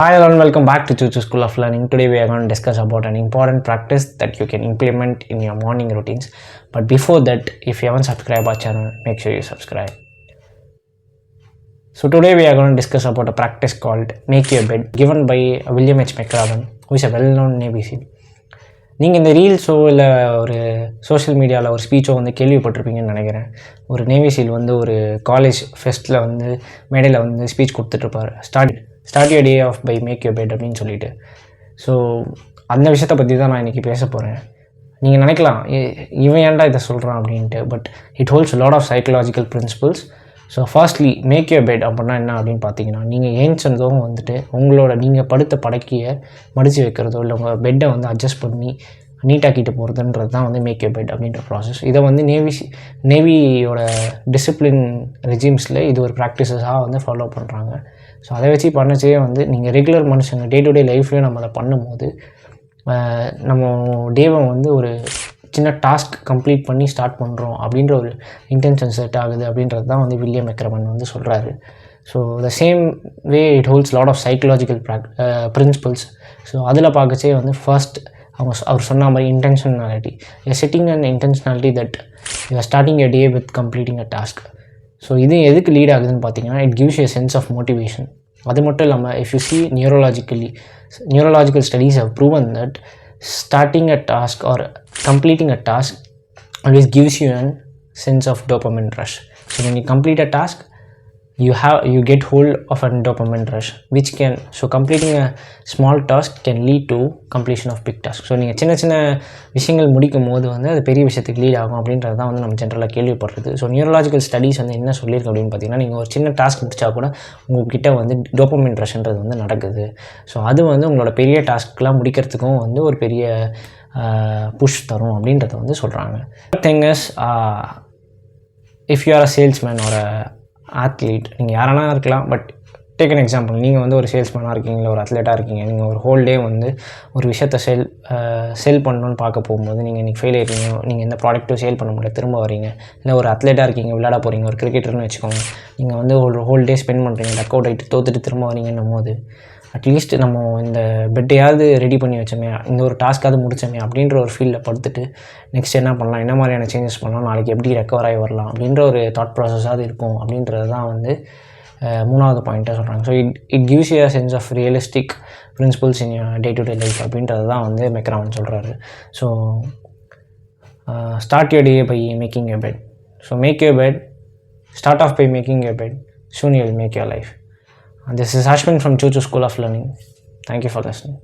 Hi everyone, welcome back to Chuchu School of Learning. Today we are going to discuss about an important practice that you can implement in your morning routines. But before that, if you haven't subscribed our channel, make sure you subscribe. So today we are going to discuss about a practice called Make Your Bed, given by William H. McRaven, who is a well-known Navy SEAL. நீங்கள் இந்த ரீல்ஸோ இல்லை ஒரு social மீடியாவில் ஒரு ஸ்பீச்சோ வந்து கேள்விப்பட்டிருப்பீங்கன்னு நினைக்கிறேன். ஒரு navy seal வந்து ஒரு காலேஜ் ஃபெஸ்ட்டில் வந்து மேடையில் வந்து ஸ்பீச் கொடுத்துட்ருப்பார். Start your day off by make your bed அப்படின்னு சொல்லிட்டு. ஸோ அந்த விஷயத்தை பற்றி தான் நான் இன்றைக்கி பேச போகிறேன். நீங்கள் நினைக்கலாம் இவன் ஏன்டா இதை சொல்கிறான் அப்படின்ட்டு. But it holds lot of psychological principles. So firstly make your bed அப்படின்னா என்ன அப்படின்னு பார்த்தீங்கன்னா, நீங்கள் ஏன்ச்சதும் வந்துட்டு உங்களோட நீங்கள் படுத்த படுக்கையை மடித்து வைக்கிறதோ இல்லை உங்கள் பெட்டை வந்து அட்ஜஸ்ட் பண்ணி நீட்டாக்கிட்டு போகிறதுன்றது தான் வந்து மேக் யூர் பெட் அப்படின்ற ப்ராசஸ். இதை வந்து நேவியோட டிசிப்ளின் ரெஜிம்ஸில் இது ஒரு ப்ராக்டிஸஸாக வந்து ஃபாலோ பண்ணுறாங்க. ஸோ அதை வச்சு பண்ணச்சே வந்து நீங்கள் ரெகுலர் மனுஷங்க டே டு டே லைஃப்லேயும் நம்ம அதை பண்ணும்போது நம்ம டேவை வந்து ஒரு சின்ன டாஸ்க் கம்ப்ளீட் பண்ணி ஸ்டார்ட் பண்ணுறோம் அப்படின்ற ஒரு இன்டென்ஷன் செட் ஆகுது அப்படின்றது தான் வந்து வில்லியம் மெக்ரமன் வந்து சொல்கிறாரு. So the same way it holds lot of psychological principles. So அதில் பார்க்கச்சே வந்து ஃபர்ஸ்ட் அவர் சொன்ன மாதிரி intentionality, setting and intentionality that you are starting a day with completing a task. So இது எதுக்கு லீட் ஆகுதுன்னு பார்த்தீங்கன்னா, it gives a sense of motivation. அது மட்டும் இல்லாமல் if you see neurological studies have proven that starting a task or completing a task always gives you a sense of dopamine rush. So when you complete a task, you get hold of a dopamine rush, which can, so completing a small task can lead to completion of big task. So நீங்கள் சின்ன சின்ன விஷயங்கள் முடிக்கும் போது வந்து அது பெரிய விஷயத்துக்கு லீட் ஆகும் அப்படின்றது தான் வந்து நம்ம ஜென்ரலாக கேள்விப்படுறது. ஸோ நியூரலாஜிக்கல் ஸ்டடீஸ் வந்து என்ன சொல்லியிருக்கு அப்படின்னு பார்த்தீங்கன்னா, நீங்கள் ஒரு சின்ன டாஸ்க் முடிச்சா கூட உங்கள்கிட்ட வந்து டோபமைன் ரஷ்ன்றது வந்து நடக்குது. ஸோ அது வந்து உங்களோட பெரிய டாஸ்க்லாம் முடிக்கிறதுக்கும் வந்து ஒரு பெரிய புஷ் தரும் அப்படின்றத வந்து சொல்கிறாங்க. Thing is, if you are a salesman ஒரு ஆத்லீட், நீங்கள் யாரானா இருக்கலாம், பட் டேக் அன் எக்ஸாம்பிள். நீங்கள் வந்து ஒரு சேல்ஸ்மேனாக இருக்கீங்க, ஒரு அத்லெட்டாக இருக்கீங்க. நீங்கள் ஒரு ஹோல் டே வந்து ஒரு விஷயத்தை செல் பண்ணணுன்னு பார்க்க போகும்போது நீங்கள் இன்றைக்கி ஃபெயில் ஆகிருக்கீங்க, நீங்கள் எந்த ப்ராடக்ட்டும் சேல் பண்ண முடியாது, திரும்ப வரீங்க. இல்லை ஒரு அத்லெட்டாக இருக்கீங்க, விளையாட போகிறீங்க, ஒரு கிரிக்கெட்டர்னு வச்சுக்கோங்க. நீங்கள் வந்து ஒரு ஹோல் டே ஸ்பெண்ட் பண்ணுறீங்க, டக் அவுட் ஆகிட்டு தோத்துட்டு திரும்ப வரீங்கன்னும் போது அட்லீஸ்ட் நம்ம இந்த பெட்டையாவது ரெடி பண்ணி வச்சோமே, இந்த ஒரு டாஸ்க்காவது முடிச்சோமே அப்படின்ற ஒரு ஃபீல்டில் படுத்துட்டு நெக்ஸ்ட் என்ன பண்ணலாம், என்ன மாதிரியான சேஞ்சஸ் பண்ணலாம், நாளைக்கு எப்படி ரெக்கவர் ஆகி வரலாம் அப்படின்ற ஒரு தாட் ப்ராசஸாவது இருக்கும் அப்படின்றது தான் வந்து மூணாவது பாயிண்ட்டாக சொல்கிறாங்க. So it gives you a sense of realistic principles in day to day life அப்படின்றது தான் வந்து மெக்ராவன் சொல்கிறாரு. So start your day by making your bed. So make your bed, start off by making your bed, soon you will make your life. And this is Ashwin from Chuchu School of Learning. Thank you for listening.